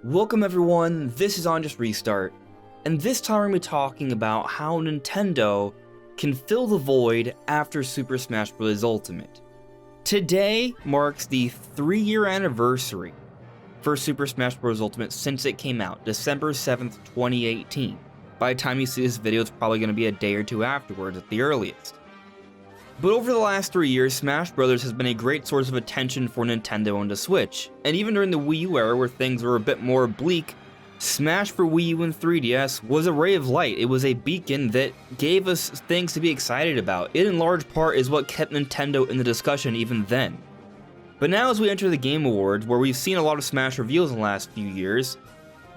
Welcome everyone, this is On Just Restart, and this time we're going to be talking about how Nintendo can fill the void after Super Smash Bros. Ultimate. Today marks the 3-year anniversary for Super Smash Bros. Ultimate since it came out, December 7th, 2018. By the time you see this video, it's probably going to be a day or two afterwards at the earliest. But over the last 3 years, Smash Bros. Has been a great source of attention for Nintendo on the Switch, and even during the Wii U era where things were a bit more bleak, Smash for Wii U and 3DS was a ray of light. It was a beacon that gave us things to be excited about. It in large part is what kept Nintendo in the discussion even then. But now as we enter the Game Awards, where we've seen a lot of Smash reveals in the last few years,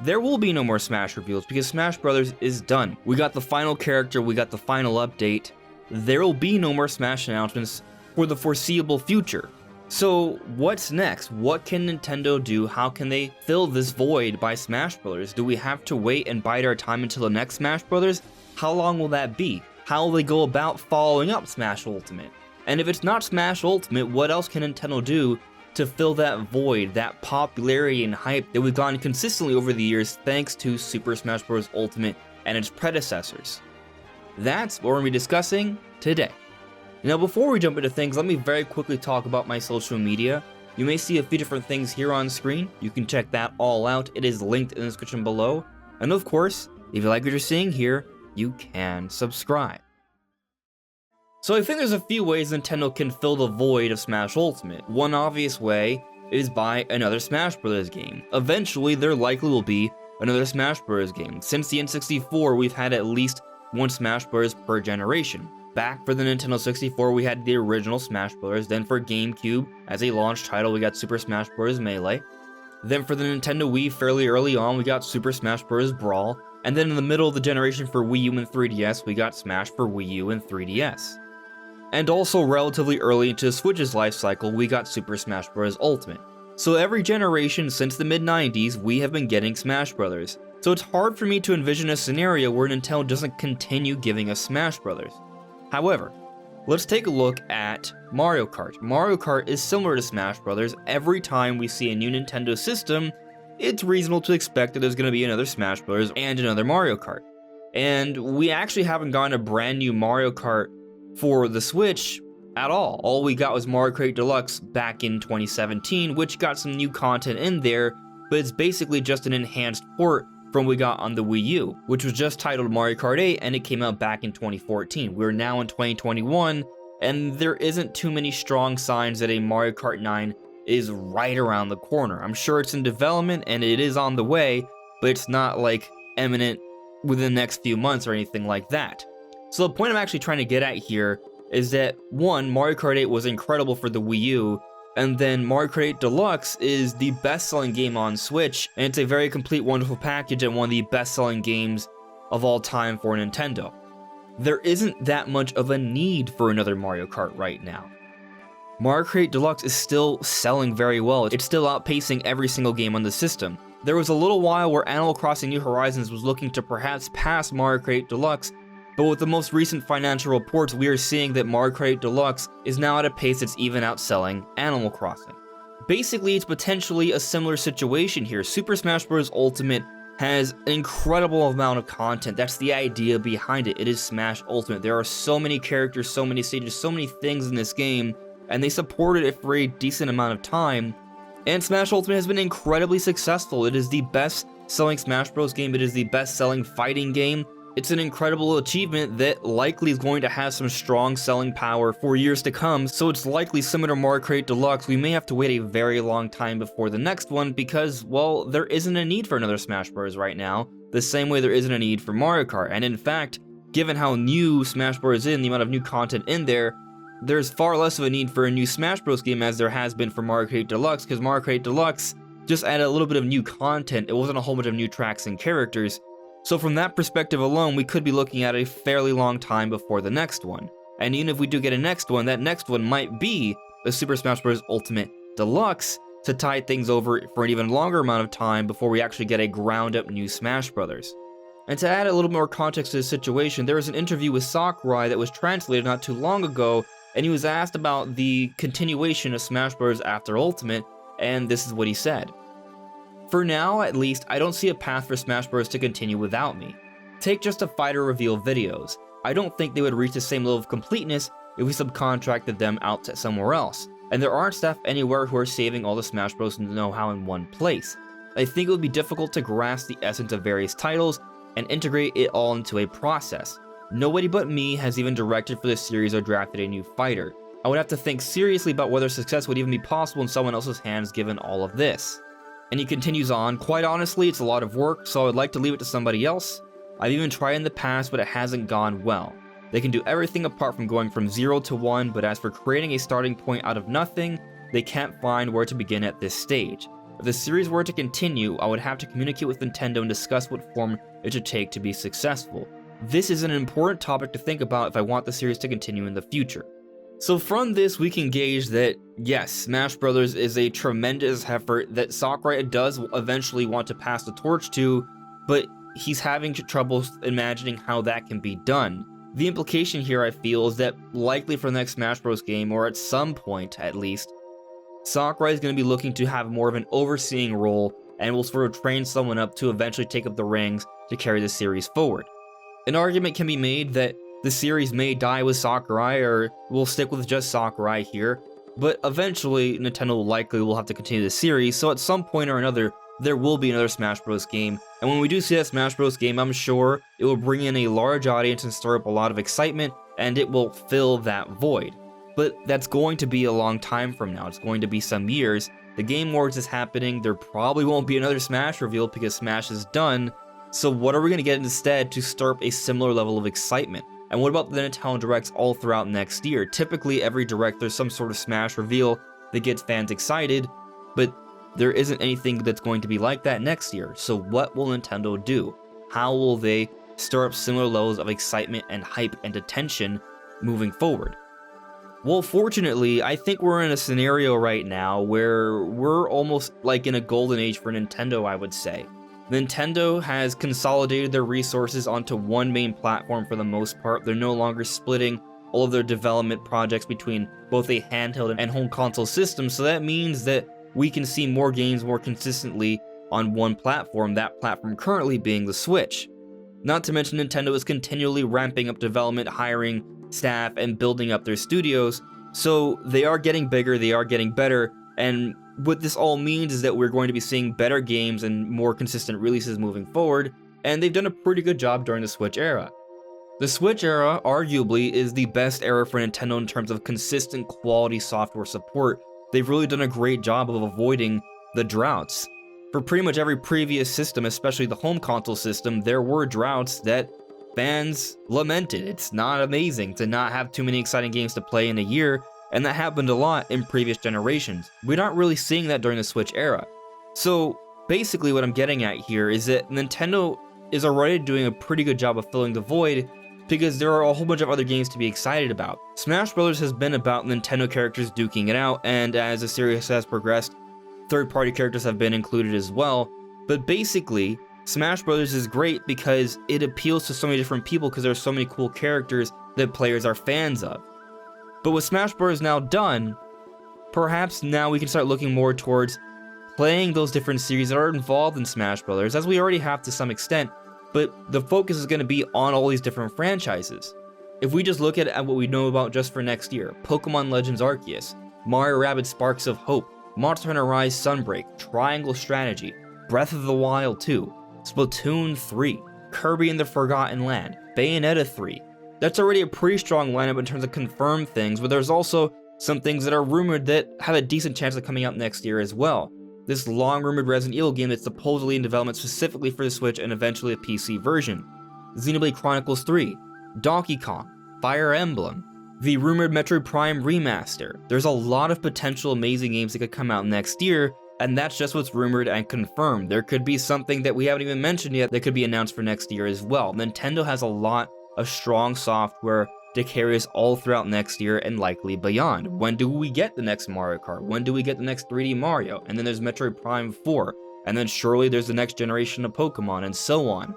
there will be no more Smash reveals because Smash Bros. Is done. We got the final character, we got the final update. There will be no more Smash announcements for the foreseeable future. So what's next? What can Nintendo do? How can they fill this void by Smash Bros? Do we have to wait and bide our time until the next Smash Bros? How long will that be? How will they go about following up Smash Ultimate? And if it's not Smash Ultimate, what else can Nintendo do to fill that void, that popularity and hype that we've gotten consistently over the years thanks to Super Smash Bros. Ultimate and its predecessors? That's what we're going to be discussing today. Now before we jump into things, let me very quickly talk about my social media. You may see a few different things here on screen. You can check that all out. It is linked in the description below. And of course, if you like what you're seeing here, you can subscribe. So I think there's a few ways Nintendo can fill the void of Smash Ultimate. One obvious way is by another Smash Bros. Game. Eventually, there likely will be another Smash Bros. Game. Since the N64, we've had at least one Smash Bros. Per generation. Back for the Nintendo 64, we had the original Smash Bros. Then for GameCube, as a launch title, we got Super Smash Bros. Melee. Then for the Nintendo Wii, fairly early on, we got Super Smash Bros. Brawl. And then in the middle of the generation for Wii U and 3DS, we got Smash for Wii U and 3DS. And also relatively early into Switch's life cycle, we got Super Smash Bros. Ultimate. So every generation since the mid-90s, we have been getting Smash Bros. So it's hard for me to envision a scenario where Nintendo doesn't continue giving us Smash Bros. However, let's take a look at Mario Kart. Mario Kart is similar to Smash Bros. Every time we see a new Nintendo system, it's reasonable to expect that there's going to be another Smash Bros. And another Mario Kart. And we actually haven't gotten a brand new Mario Kart for the Switch at all. All we got was Mario Kart Deluxe back in 2017, which got some new content in there, but it's basically just an enhanced port from what we got on the Wii U, which was just titled Mario Kart 8, and it came out back in 2014. We're now in 2021, and there isn't too many strong signs that a Mario Kart 9 is right around the corner. I'm sure it's in development, and it is on the way, but it's not like imminent within the next few months or anything like that. So the point I'm actually trying to get at here is that, one, Mario Kart 8 was incredible for the Wii U, and then Mario Kart 8 Deluxe is the best-selling game on Switch, and it's a very complete, wonderful package and one of the best-selling games of all time for Nintendo. There isn't that much of a need for another Mario Kart right now. Mario Kart 8 Deluxe is still selling very well. It's still outpacing every single game on the system. There was a little while where Animal Crossing New Horizons was looking to perhaps pass Mario Kart 8 Deluxe, but with the most recent financial reports, we are seeing that Mario Kart 8 Deluxe is now at a pace that's even outselling Animal Crossing. Basically, it's potentially a similar situation here. Super Smash Bros. Ultimate has an incredible amount of content. That's the idea behind it. It is Smash Ultimate. There are so many characters, so many stages, so many things in this game, and they supported it for a decent amount of time. And Smash Ultimate has been incredibly successful. It is the best-selling Smash Bros. Game. It is the best-selling fighting game. It's an incredible achievement that likely is going to have some strong selling power for years to come, so it's likely similar to Mario Kart Deluxe. We may have to wait a very long time before the next one because, well, there isn't a need for another Smash Bros. Right now, the same way there isn't a need for Mario Kart. And in fact, given how new Smash Bros. Is and the amount of new content in there, there's far less of a need for a new Smash Bros. Game as there has been for Mario Kart Deluxe, because Mario Kart Deluxe just added a little bit of new content. It wasn't a whole bunch of new tracks and characters. So from that perspective alone, we could be looking at a fairly long time before the next one. And even if we do get a next one, that next one might be the Super Smash Bros. Ultimate Deluxe to tide things over for an even longer amount of time before we actually get a ground-up new Smash Bros. And to add a little more context to the situation, there was an interview with Sakurai that was translated not too long ago, and he was asked about the continuation of Smash Bros. After Ultimate, and this is what he said. For now, at least, I don't see a path for Smash Bros. To continue without me. Take just the fighter reveal videos. I don't think they would reach the same level of completeness if we subcontracted them out to somewhere else, and there aren't staff anywhere who are saving all the Smash Bros. Know-how in one place. I think it would be difficult to grasp the essence of various titles and integrate it all into a process. Nobody but me has even directed for this series or drafted a new fighter. I would have to think seriously about whether success would even be possible in someone else's hands given all of this. And he continues on, quite honestly, it's a lot of work, so I would like to leave it to somebody else. I've even tried in the past, but it hasn't gone well. They can do everything apart from going from 0 to 1, but as for creating a starting point out of nothing, they can't find where to begin at this stage. If the series were to continue, I would have to communicate with Nintendo and discuss what form it should take to be successful. This is an important topic to think about if I want the series to continue in the future. So from this, we can gauge that, yes, Smash Bros. Is a tremendous effort that Sakurai does eventually want to pass the torch to, but he's having trouble imagining how that can be done. The implication here, I feel, is that likely for the next Smash Bros. Game, or at some point at least, Sakurai is going to be looking to have more of an overseeing role and will sort of train someone up to eventually take up the reins to carry the series forward. An argument can be made that the series may die with Sakurai, or will stick with just Sakurai here, but eventually Nintendo likely will have to continue the series, so at some point or another, there will be another Smash Bros. Game, and when we do see that Smash Bros. Game, I'm sure it will bring in a large audience and stir up a lot of excitement, and it will fill that void. But that's going to be a long time from now. It's going to be some years. The Game Awards is happening. There probably won't be another Smash reveal because Smash is done. So what are we going to get instead to stir up a similar level of excitement? And what about the Nintendo Directs all throughout next year? Typically, every Direct, there's some sort of Smash reveal that gets fans excited, but there isn't anything that's going to be like that next year. So what will Nintendo do? How will they stir up similar levels of excitement and hype and attention moving forward? Well, fortunately, I think we're in a scenario right now where we're almost like in a golden age for Nintendo, I would say. Nintendo has consolidated their resources onto one main platform for the most part. They're no longer splitting all of their development projects between both a handheld and home console system, so that means that we can see more games more consistently on one platform, that platform currently being the Switch. Not to mention Nintendo is continually ramping up development, hiring staff, and building up their studios, so they are getting bigger, they are getting better, and what this all means is that we're going to be seeing better games and more consistent releases moving forward, and they've done a pretty good job during the Switch era. The Switch era, arguably, is the best era for Nintendo in terms of consistent quality software support. They've really done a great job of avoiding the droughts. For pretty much every previous system, especially the home console system, there were droughts that fans lamented. It's not amazing to not have too many exciting games to play in a year, and that happened a lot in previous generations. We're not really seeing that during the Switch era. So basically what I'm getting at here is that Nintendo is already doing a pretty good job of filling the void because there are a whole bunch of other games to be excited about. Smash Bros. Has been about Nintendo characters duking it out, and as the series has progressed, third-party characters have been included as well. But basically, Smash Bros. Is great because it appeals to so many different people because there are so many cool characters that players are fans of. But with Smash Bros. Now done, perhaps now we can start looking more towards playing those different series that are involved in Smash Bros., as we already have to some extent, but the focus is going to be on all these different franchises. If we just look at what we know about just for next year, Pokemon Legends Arceus, Mario Rabbids Sparks of Hope, Monster Hunter Rise Sunbreak, Triangle Strategy, Breath of the Wild 2, Splatoon 3, Kirby and the Forgotten Land, Bayonetta 3, that's already a pretty strong lineup in terms of confirmed things, but there's also some things that are rumored that have a decent chance of coming out next year as well. This long-rumored Resident Evil game that's supposedly in development specifically for the Switch and eventually a PC version. Xenoblade Chronicles 3, Donkey Kong, Fire Emblem, the rumored Metroid Prime remaster. There's a lot of potential amazing games that could come out next year, and that's just what's rumored and confirmed. There could be something that we haven't even mentioned yet that could be announced for next year as well. Nintendo has a lot of strong software to carry us all throughout next year and likely beyond. When do we get the next Mario Kart? When do we get the next 3D Mario? And then there's Metroid Prime 4, and then surely there's the next generation of Pokemon, and so on.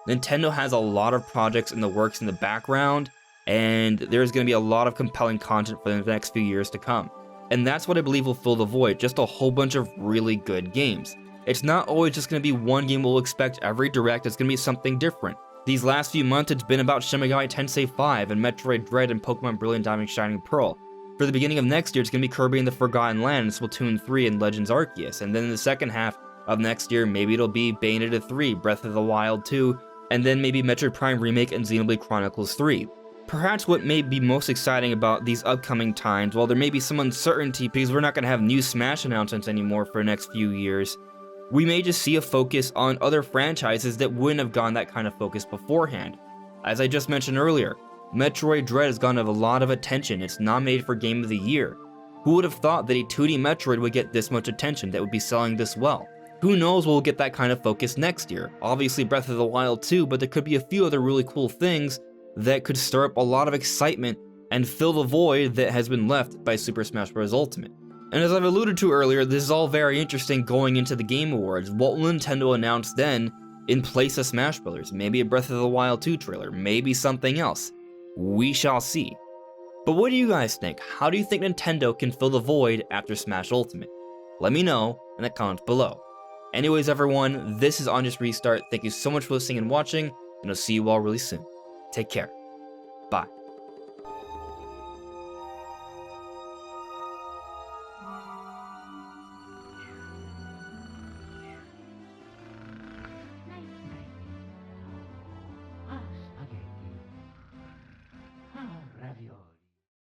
Nintendo has a lot of projects in the works in the background, and there's going to be a lot of compelling content for the next few years to come. And that's what I believe will fill the void, just a whole bunch of really good games. It's not always just going to be one game we'll expect every direct, it's going to be something different. These last few months, it's been about Shin Megami Tensei 5 and Metroid Dread and Pokemon Brilliant Diamond Shining Pearl. For the beginning of next year, it's going to be Kirby and the Forgotten Land, and Splatoon 3 and Legends Arceus. And then in the second half of next year, maybe it'll be Bayonetta 3, Breath of the Wild 2, and then maybe Metroid Prime Remake and Xenoblade Chronicles 3. Perhaps what may be most exciting about these upcoming times, while there may be some uncertainty because we're not going to have new Smash announcements anymore for the next few years, we may just see a focus on other franchises that wouldn't have gotten that kind of focus beforehand. As I just mentioned earlier, Metroid Dread has gotten a lot of attention. It's nominated for Game of the Year. Who would have thought that a 2D Metroid would get this much attention, that would be selling this well? Who knows we'll get that kind of focus next year. Obviously Breath of the Wild 2, but there could be a few other really cool things that could stir up a lot of excitement and fill the void that has been left by Super Smash Bros. Ultimate. And as I've alluded to earlier, this is all very interesting going into the Game Awards. What will Nintendo announce then in place of Smash Bros? Maybe a Breath of the Wild 2 trailer, maybe something else. We shall see. But what do you guys think? How do you think Nintendo can fill the void after Smash Ultimate? Let me know in the comments below. Anyways everyone, this is On Just Restart. Thank you so much for listening and watching, and I'll see you all really soon. Take care. Bye.